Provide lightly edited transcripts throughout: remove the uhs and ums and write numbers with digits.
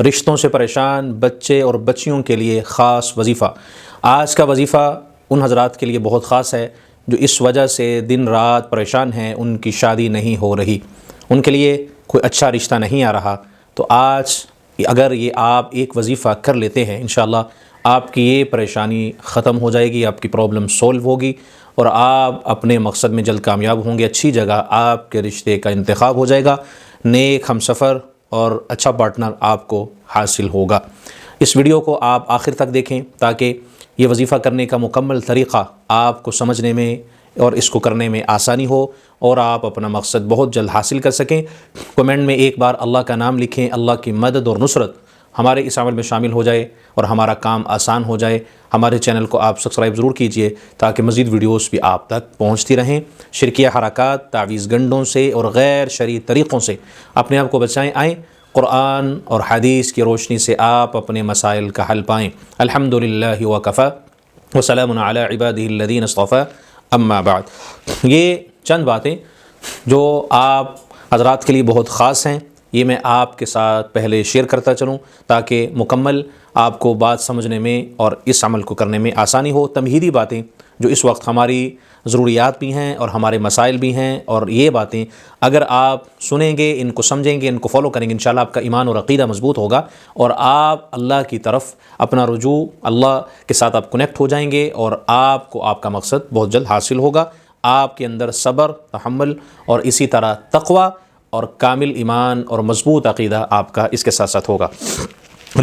رشتوں سے پریشان بچے اور بچیوں کے لیے خاص وظیفہ۔ آج کا وظیفہ ان حضرات کے لیے بہت خاص ہے جو اس وجہ سے دن رات پریشان ہیں، ان کی شادی نہیں ہو رہی، ان کے لیے کوئی اچھا رشتہ نہیں آ رہا۔ تو آج اگر یہ آپ ایک وظیفہ کر لیتے ہیں، انشاءاللہ آپ کی یہ پریشانی ختم ہو جائے گی، آپ کی پرابلم سولو ہوگی اور آپ اپنے مقصد میں جلد کامیاب ہوں گے۔ اچھی جگہ آپ کے رشتے کا انتخاب ہو جائے گا، نیک ہم سفر اور اچھا پارٹنر آپ کو حاصل ہوگا۔ اس ویڈیو کو آپ آخر تک دیکھیں تاکہ یہ وظیفہ کرنے کا مکمل طریقہ آپ کو سمجھنے میں اور اس کو کرنے میں آسانی ہو اور آپ اپنا مقصد بہت جلد حاصل کر سکیں۔ کمنٹ میں ایک بار اللہ کا نام لکھیں، اللہ کی مدد اور نصرت ہمارے اس عمل میں شامل ہو جائے اور ہمارا کام آسان ہو جائے۔ ہمارے چینل کو آپ سبسکرائب ضرور کیجئے تاکہ مزید ویڈیوز بھی آپ تک پہنچتی رہیں۔ شرکیہ حرکات، تعویذ گنڈوں سے اور غیر شرعی طریقوں سے اپنے آپ کو بچائیں۔ آئیں قرآن اور حدیث کی روشنی سے آپ اپنے مسائل کا حل پائیں۔ الحمدللہ وکفی وسلام علی عبادہ الذین اصطفی، اما بعد۔ یہ چند باتیں جو آپ حضرات کے لیے بہت خاص ہیں، یہ میں آپ کے ساتھ پہلے شیئر کرتا چلوں تاکہ مکمل آپ کو بات سمجھنے میں اور اس عمل کو کرنے میں آسانی ہو۔ تمہیدی باتیں جو اس وقت ہماری ضروریات بھی ہیں اور ہمارے مسائل بھی ہیں، اور یہ باتیں اگر آپ سنیں گے، ان کو سمجھیں گے، ان کو فالو کریں گے، انشاءاللہ آپ کا ایمان اور عقیدہ مضبوط ہوگا اور آپ اللہ کی طرف اپنا رجوع، اللہ کے ساتھ آپ کنیکٹ ہو جائیں گے اور آپ کو آپ کا مقصد بہت جلد حاصل ہوگا۔ آپ کے اندر صبر، تحمل اور اسی طرح تقوی اور کامل ایمان اور مضبوط عقیدہ آپ کا اس کے ساتھ ساتھ ہوگا۔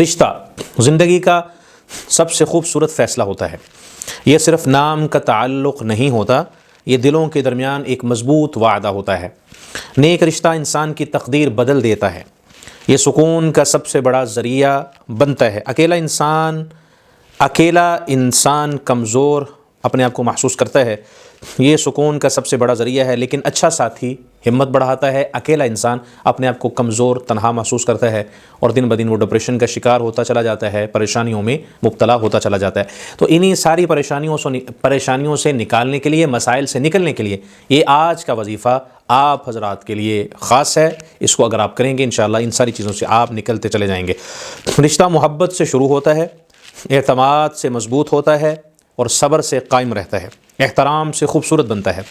رشتہ زندگی کا سب سے خوبصورت فیصلہ ہوتا ہے۔ یہ صرف نام کا تعلق نہیں ہوتا، یہ دلوں کے درمیان ایک مضبوط وعدہ ہوتا ہے۔ نیک رشتہ انسان کی تقدیر بدل دیتا ہے، یہ سکون کا سب سے بڑا ذریعہ بنتا ہے۔ اکیلا انسان کمزور اپنے آپ کو محسوس کرتا ہے، یہ سکون کا سب سے بڑا ذریعہ ہے، لیکن اچھا ساتھی ہمت بڑھاتا ہے۔ اکیلا انسان اپنے آپ کو کمزور، تنہا محسوس کرتا ہے اور دن بدن وہ ڈپریشن کا شکار ہوتا چلا جاتا ہے، پریشانیوں میں مبتلا ہوتا چلا جاتا ہے۔ تو انہی ساری پریشانیوں سے نکالنے کے لیے، مسائل سے نکلنے کے لیے یہ آج کا وظیفہ آپ حضرات کے لیے خاص ہے۔ اس کو اگر آپ کریں گے انشاءاللہ ان ساری چیزوں سے آپ نکلتے چلے جائیں گے۔ رشتہ محبت سے شروع ہوتا ہے، اعتماد سے مضبوط ہوتا ہے اور صبر سے قائم رہتا ہے، احترام سے خوبصورت بنتا ہے۔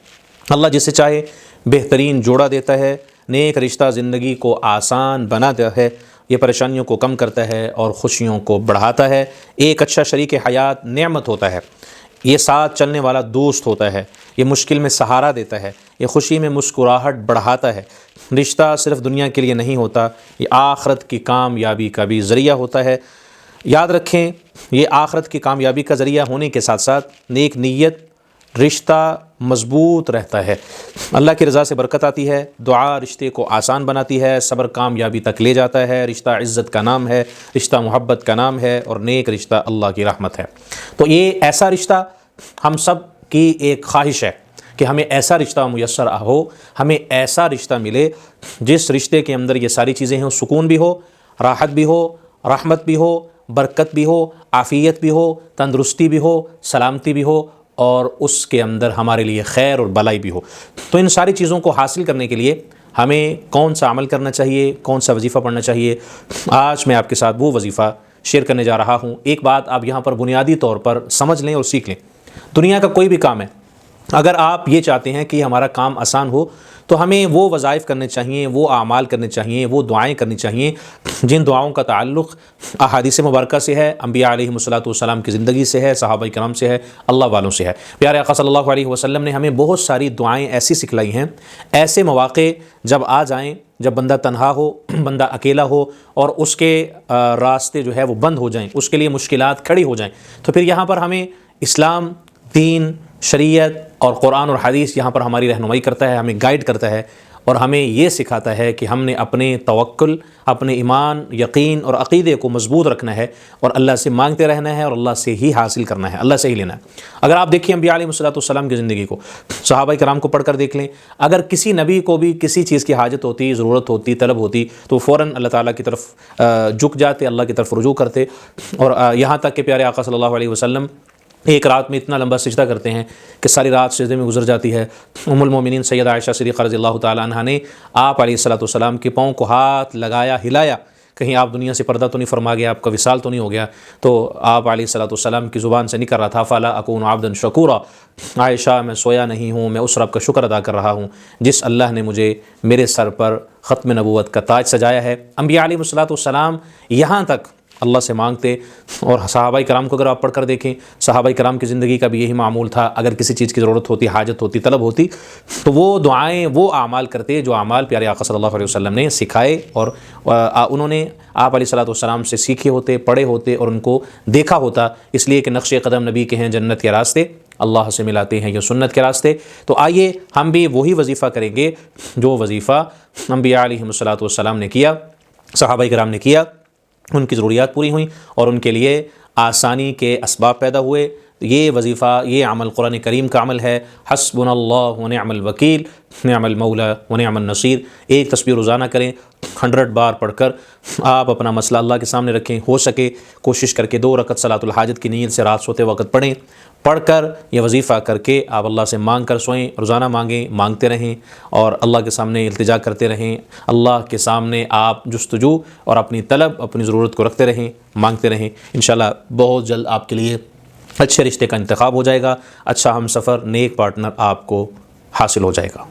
اللہ جسے چاہے بہترین جوڑا دیتا ہے۔ نیک رشتہ زندگی کو آسان بناتا ہے، یہ پریشانیوں کو کم کرتا ہے اور خوشیوں کو بڑھاتا ہے۔ ایک اچھا شریک حیات نعمت ہوتا ہے، یہ ساتھ چلنے والا دوست ہوتا ہے، یہ مشکل میں سہارا دیتا ہے، یہ خوشی میں مسکراہٹ بڑھاتا ہے۔ رشتہ صرف دنیا کے لیے نہیں ہوتا، یہ آخرت کی کامیابی کا بھی ذریعہ ہوتا ہے۔ یاد رکھیں، یہ آخرت کی کامیابی کا ذریعہ ہونے کے ساتھ ساتھ نیک نیت رشتہ مضبوط رہتا ہے، اللہ کی رضا سے برکت آتی ہے، دعا رشتے کو آسان بناتی ہے، صبر کامیابی تک لے جاتا ہے، رشتہ عزت کا نام ہے، رشتہ محبت کا نام ہے اور نیک رشتہ اللہ کی رحمت ہے۔ تو یہ ایسا رشتہ ہم سب کی ایک خواہش ہے کہ ہمیں ایسا رشتہ میسر ہو، ہمیں ایسا رشتہ ملے جس رشتے کے اندر یہ ساری چیزیں ہوں، سکون بھی ہو، راحت بھی ہو، رحمت بھی ہو، برکت بھی ہو، عافیت بھی ہو، تندرستی بھی ہو، سلامتی بھی ہو اور اس کے اندر ہمارے لیے خیر اور بھلائی بھی ہو۔ تو ان ساری چیزوں کو حاصل کرنے کے لیے ہمیں کون سا عمل کرنا چاہیے، کون سا وظیفہ پڑھنا چاہیے؟ آج میں آپ کے ساتھ وہ وظیفہ شیئر کرنے جا رہا ہوں۔ ایک بات آپ یہاں پر بنیادی طور پر سمجھ لیں اور سیکھ لیں، دنیا کا کوئی بھی کام ہے، اگر آپ یہ چاہتے ہیں کہ ہمارا کام آسان ہو تو ہمیں وہ وظائف کرنے چاہیے، وہ اعمال کرنے چاہیے، وہ دعائیں کرنی چاہیے جن دعاؤں کا تعلق احادیث مبارکہ سے ہے، انبیاء علیہم الصلوۃ والسلام کی زندگی سے ہے، صحابہ کرام سے ہے، اللہ والوں سے ہے۔ پیارے آقا صلی اللہ علیہ وسلم نے ہمیں بہت ساری دعائیں ایسی سکھلائی ہیں، ایسے مواقع جب آ جائیں، جب بندہ تنہا ہو، بندہ اکیلا ہو اور اس کے راستے جو ہے وہ بند ہو جائیں، اس کے لیے مشکلات کھڑی ہو جائیں، تو پھر یہاں پر ہمیں اسلام، دین، شریعت اور قرآن اور حدیث یہاں پر ہماری رہنمائی کرتا ہے، ہمیں گائیڈ کرتا ہے اور ہمیں یہ سکھاتا ہے کہ ہم نے اپنے توکل، اپنے ایمان، یقین اور عقیدے کو مضبوط رکھنا ہے اور اللہ سے مانگتے رہنا ہے اور اللہ سے ہی حاصل کرنا ہے، اللہ سے ہی لینا ہے۔ اگر آپ دیکھیں انبیاء علیہ الصلوۃ والسلام کی زندگی کو، صحابہ کرام کو پڑھ کر دیکھ لیں، اگر کسی نبی کو بھی کسی چیز کی حاجت ہوتی، ضرورت ہوتی، طلب ہوتی تو فوراً اللہ تعالیٰ کی طرف جھک جاتے، اللہ کی طرف رجوع کرتے، اور یہاں تک کہ پیارے آقا صلی اللہ علیہ وسلم ایک رات میں اتنا لمبا سجدہ کرتے ہیں کہ ساری رات سجدے میں گزر جاتی ہے۔ ام المومنین سیدہ عائشہ صدیقہ رضی اللہ تعالیٰ عنہ نے آپ علیہ الصلوۃ والسلام کے پاؤں کو ہاتھ لگایا، ہلایا، کہیں آپ دنیا سے پردہ تو نہیں فرما گیا، آپ کا وصال تو نہیں ہو گیا؟ تو آپ علیہ الصلوۃ والسلام کی زبان سے نکل رہا تھا فلا اکون عبدا شکورا، عائشہ میں سویا نہیں ہوں، میں اس رب کا شکر ادا کر رہا ہوں جس اللہ نے مجھے میرے سر پر ختم نبوت کا تاج سجایا ہے۔ انبیاء علیہ الصلوۃ والسلام یہاں تک اللہ سے مانگتے، اور صحابہ کرام کو اگر آپ پڑھ کر دیکھیں، صحابہ کرام کی زندگی کا بھی یہی معمول تھا۔ اگر کسی چیز کی ضرورت ہوتی، حاجت ہوتی، طلب ہوتی، تو وہ دعائیں، وہ اعمال کرتے جو اعمال پیارے آقا صلی اللہ علیہ وسلم نے سکھائے، اور انہوں نے آپ علیہ الصلوۃ والسلام سے سیکھے ہوتے، پڑھے ہوتے اور ان کو دیکھا ہوتا، اس لیے کہ نقش قدم نبی کے ہیں جنت کے راستے، اللہ سے ملاتے ہیں یہ سنت کے راستے۔ تو آئیے ہم بھی وہی وظیفہ کریں گے جو وظیفہ انبیاء علیہ الصلوۃ والسلام نے کیا، صحابہ کرام نے کیا، ان کی ضروریات پوری ہوئیں اور ان کے لیے آسانی کے اسباب پیدا ہوئے۔ یہ وظیفہ، یہ عمل قرآن کریم کا عمل ہے، حسبنا اللہ ونعم الوکیل نعم المولا ونعم النصیر۔ ایک تسبیح روزانہ کریں، 100 بار پڑھ کر آپ اپنا مسئلہ اللہ کے سامنے رکھیں، ہو سکے کوشش کر کے 2 رکعت صلاۃ الحاجت کی نیت سے رات سوتے وقت پڑھیں، پڑھ کر یہ وظیفہ کر کے آپ اللہ سے مانگ کر سوئیں، روزانہ مانگیں، مانگتے رہیں اور اللہ کے سامنے التجا کرتے رہیں، اللہ کے سامنے آپ جستجو اور اپنی طلب، اپنی ضرورت کو رکھتے رہیں، مانگتے رہیں۔ انشاءاللہ بہت جلد آپ کے لیے اچھے رشتے کا انتخاب ہو جائے گا، اچھا ہم سفر، نیک پارٹنر آپ کو حاصل ہو جائے گا۔